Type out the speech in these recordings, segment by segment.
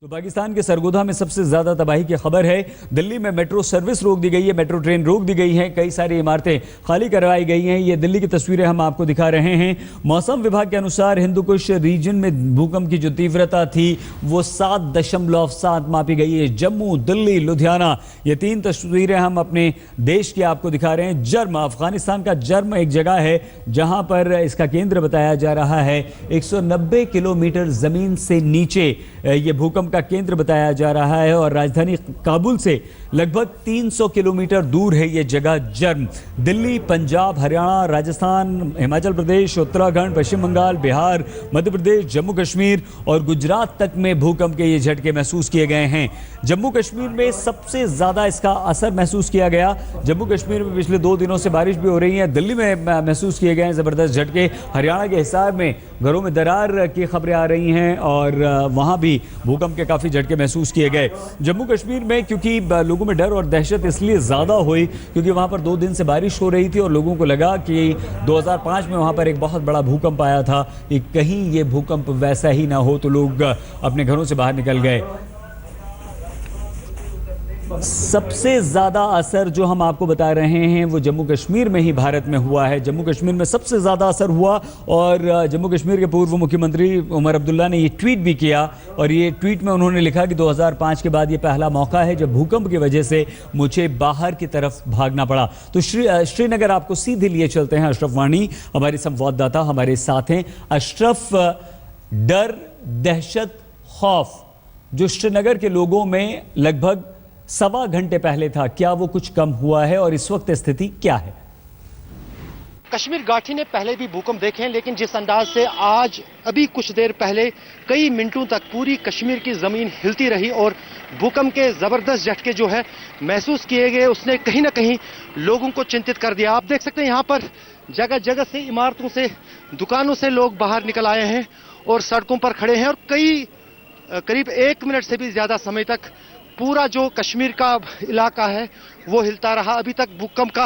तो पाकिस्तान के सरगोधा में सबसे ज्यादा तबाही की खबर है। दिल्ली में मेट्रो सर्विस रोक दी गई है, मेट्रो ट्रेन रोक दी गई हैं, कई सारी इमारतें खाली करवाई गई हैं। ये दिल्ली की तस्वीरें हम आपको दिखा रहे हैं। मौसम विभाग के अनुसार हिंदू कुश रीजन में भूकंप की जो तीव्रता थी वो 7.7 मापी गई है। जम्मू, दिल्ली, लुधियाना, ये तीन तस्वीरें हम अपने देश की आपको दिखा रहे हैं। जर्म, अफगानिस्तान का जर्म एक जगह है जहां पर इसका केंद्र बताया जा रहा है। 190 किलोमीटर जमीन से नीचे ये भूकंप का केंद्र बताया जा रहा है और राजधानी काबुल से लगभग 300 किलोमीटर दूर है ये जगह जर्म। दिल्ली, पंजाब, हरियाणा, राजस्थान, हिमाचल प्रदेश, उत्तराखंड, पश्चिम बंगाल, बिहार, मध्य प्रदेश, जम्मू कश्मीर और गुजरात तक में भूकंप के ये झटके महसूस किए गए हैं। जम्मू कश्मीर में सबसे ज्यादा इसका असर महसूस किया गया। जम्मू कश्मीर में पिछले 2 दिनों से बारिश भी हो रही है। दिल्ली में महसूस किए गए हैं जबरदस्त झटके। हरियाणा के हिसार में घरों में दरार की खबरें आ रही हैं और वहां भी भूकंप के काफी झटके महसूस किए गए। जम्मू कश्मीर में क्योंकि लोगों में डर और दहशत इसलिए ज्यादा हुई क्योंकि वहां पर 2 दिन से बारिश हो रही थी और लोगों को लगा कि 2005 में वहां पर एक बहुत बड़ा भूकंप आया था कि कहीं ये भूकंप वैसा ही ना हो, तो लोग अपने घरों से बाहर निकल गए। सबसे ज्यादा असर जो हम आपको बता रहे हैं वो जम्मू कश्मीर में ही भारत में हुआ है। जम्मू कश्मीर में सबसे ज्यादा असर हुआ और जम्मू कश्मीर के पूर्व मुख्यमंत्री उमर अब्दुल्ला ने ये ट्वीट भी किया और ये ट्वीट में उन्होंने लिखा कि 2005 के बाद ये पहला मौका है जब भूकंप की वजह से मुझे बाहर की तरफ भागना पड़ा। तो श्रीनगर आपको सीधे लिए चलते हैं। अशरफ वानी हमारे संवाददाता हमारे साथ हैं। अशरफ, डर, दहशत, खौफ जो श्रीनगर के लोगों में लगभग 1.25 घंटे पहले था, क्या वो कुछ कम हुआ है और इस वक्त स्थिति क्या है? कश्मीर घाटी ने पहले भी भूकंप देखे हैं, लेकिन जिस अंदाज से आज अभी कुछ देर पहले कई मिनटों तक पूरी कश्मीर की जमीन हिलती रही और भूकंप के जबरदस्त झटके जो है महसूस किए गए, उसने कहीं ना कहीं लोगों को चिंतित कर दिया। आप देख सकते हैं यहाँ पर जगह जगह से, इमारतों से, दुकानों से लोग बाहर निकल आए हैं और सड़कों पर खड़े हैं और करीब 1 मिनट से भी ज्यादा समय तक पूरा जो कश्मीर का इलाका है वो हिलता रहा। अभी तक भूकंप का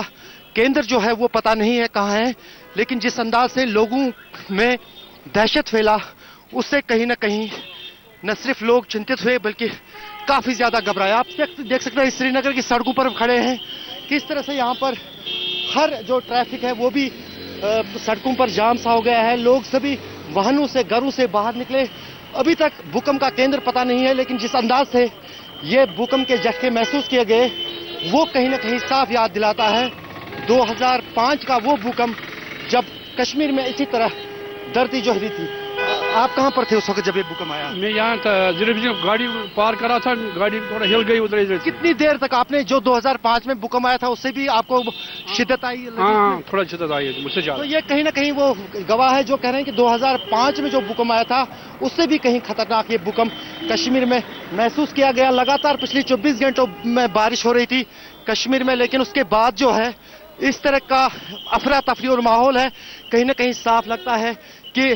केंद्र जो है वो पता नहीं है कहाँ है, लेकिन जिस अंदाज से लोगों में दहशत फैला उससे कहीं ना कहीं न सिर्फ लोग चिंतित हुए बल्कि काफी ज्यादा घबराए। आप देख सकते हैं श्रीनगर की सड़कों पर खड़े हैं किस तरह से यहाँ पर हर जो ट्रैफिक है वो भी सड़कों पर जाम सा हो गया है। लोग सभी वाहनों से, घरों से बाहर निकले। अभी तक भूकंप का केंद्र पता नहीं है, लेकिन जिस अंदाज से ये भूकंप के झटके महसूस किए गए वो कहीं ना कहीं साफ याद दिलाता है 2005 का वो भूकंप जब कश्मीर में इसी तरह धरती जो हिली थी। आप कहां पर थे उस वक्त जब ये भूकंप आया? मैं यहाँ था, गाड़ी पार करा था, गाड़ी थोड़ा हिल गई उधर इधर। कितनी देर तक आपने, जो 2005 में भूकंप आया था उससे भी आपको शिद्दत आई? हाँ, थोड़ा शिद्दत आई है मुझसे ज्यादा। तो ये कहीं ना कहीं वो गवाह है जो कह रहे हैं कि 2005 में जो भूकंप आया था उससे भी कहीं खतरनाक ये भूकंप कश्मीर में महसूस किया गया। लगातार पिछले 24 घंटों में बारिश हो रही थी कश्मीर में, लेकिन उसके बाद जो है इस तरह का अफरा तफरी और माहौल है, कहीं ना कहीं साफ लगता है कि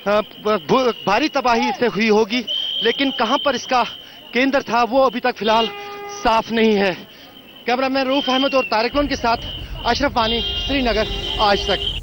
भारी तबाही इससे हुई होगी, लेकिन कहां पर इसका केंद्र था वो अभी तक फिलहाल साफ नहीं है। कैमरामैन रूफ अहमद और तारिक लोन के साथ अशरफ वानी, श्रीनगर, आज तक।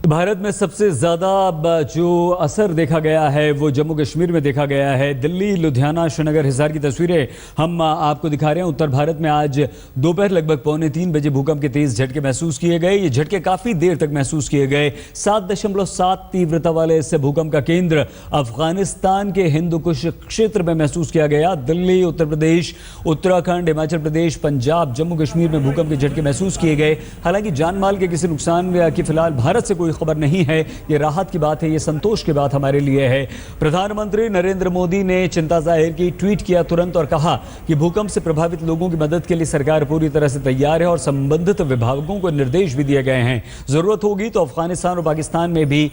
भारत में सबसे ज्यादा जो असर देखा गया है वो जम्मू कश्मीर में देखा गया है। दिल्ली, लुधियाना, श्रीनगर, हिसार की तस्वीरें हम आपको दिखा रहे हैं। उत्तर भारत में आज दोपहर लगभग 2:45 बजे भूकंप के तेज झटके महसूस किए गए। ये झटके काफी देर तक महसूस किए गए। 7.7 तीव्रता वाले इस भूकंप का केंद्र अफगानिस्तान के हिंदू कुश क्षेत्र में महसूस किया गया। दिल्ली, उत्तर प्रदेश, उत्तराखंड, हिमाचल प्रदेश, पंजाब, जम्मू कश्मीर में भूकंप के झटके महसूस किए गए। हालांकि जान माल के किसी नुकसान की फिलहाल भारत से कोई खबर नहीं है। ये राहत की बात है, ये संतोष की बात हमारे लिए है। प्रधानमंत्री नरेंद्र मोदी ने चिंता जाहिर की, ट्वीट किया तुरंत और कहा कि भूकंप से प्रभावित लोगों की मदद के लिए सरकार पूरी तरह से तैयार है और संबंधित विभागों को निर्देश भी दिए गए हैं। जरूरत होगी तो अफगानिस्तान और पाकिस्तान में भी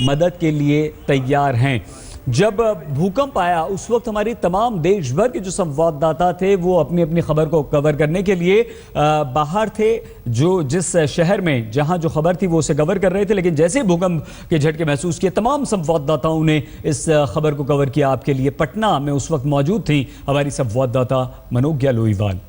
मदद के लिए तैयार हैं। जब भूकंप आया उस वक्त हमारी तमाम देश भर के जो संवाददाता थे वो अपनी अपनी खबर को कवर करने के लिए बाहर थे। जो जिस शहर में जहां जो खबर थी वो उसे कवर कर रहे थे, लेकिन जैसे ही भूकंप के झटके महसूस किए तमाम संवाददाताओं ने इस खबर को कवर किया आपके लिए। पटना में उस वक्त मौजूद थी हमारी संवाददाता मनोज्ञा लोईवाल।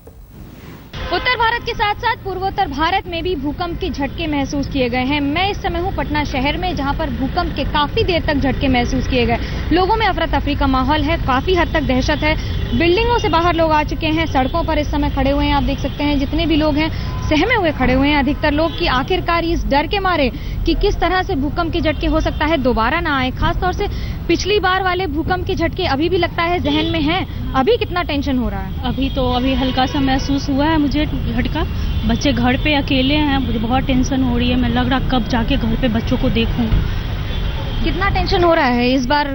उत्तर भारत भारत के साथ साथ पूर्वोत्तर भारत में भी भूकंप के झटके महसूस किए गए हैं। मैं इस समय हूं पटना शहर में, जहां पर भूकंप के काफी देर तक झटके महसूस किए गए। लोगों में अफरा तफरी का माहौल है, काफी हद तक दहशत है। बिल्डिंगों से बाहर लोग आ चुके हैं, सड़कों पर इस समय खड़े हुए हैं। आप देख सकते हैं जितने भी लोग हैं सहमे हुए खड़े हुए हैं। अधिकतर लोग कि आखिरकार इस डर के मारे कि किस तरह से भूकंप के झटके हो सकता है दोबारा ना आए। खासतौर से पिछली बार वाले भूकंप के झटके अभी भी लगता है जहन में हैं। अभी कितना टेंशन हो रहा है? अभी हल्का सा महसूस हुआ है मुझे झटका। बच्चे घर पे अकेले हैं, मुझे बहुत टेंशन हो रही है। मैं लग रहा कब जाके घर पे बच्चों को देखूं। कितना टेंशन हो रहा है इस बार?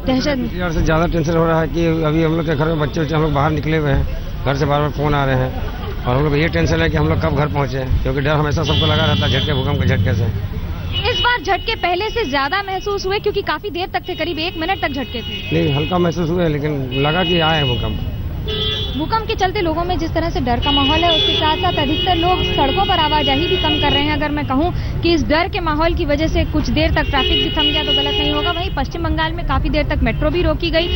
दहशत से ज़्यादा टेंशन हो रहा है कि अभी हम लोग के घर में बच्चे हम लोग बाहर निकले हुए हैं, घर से बार बार फ़ोन आ रहे हैं और हम लोग ये टेंशन है कि हम लोग कब घर पहुँचे, क्योंकि डर हमेशा सबको लगा रहता है झटके, भूकंप के झटके से। इस बार झटके पहले से ज्यादा महसूस हुए क्योंकि काफी देर तक थे, करीब 1 मिनट तक झटके थे। नहीं, हल्का महसूस हुआ है, लेकिन लगा कि आए हैं भूकंप। भूकंप के चलते लोगों में जिस तरह से डर का माहौल है, उसके साथ साथ अधिकतर लोग सड़कों पर आवाजाही भी कम कर रहे हैं। अगर मैं कहूं कि इस डर के माहौल की वजह से कुछ देर तक ट्रैफिक भी थम गया तो गलत नहीं होगा। वहीं पश्चिम बंगाल में काफी देर तक मेट्रो भी रोकी गई।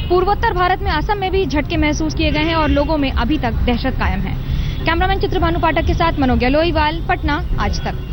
पूर्वोत्तर भारत में असम में भी झटके महसूस किए गए हैं और लोगों में अभी तक दहशत कायम है। कैमरामैन चित्रभानु पाठक के साथ मनोज गहलोईवाल, पटना, आज तक।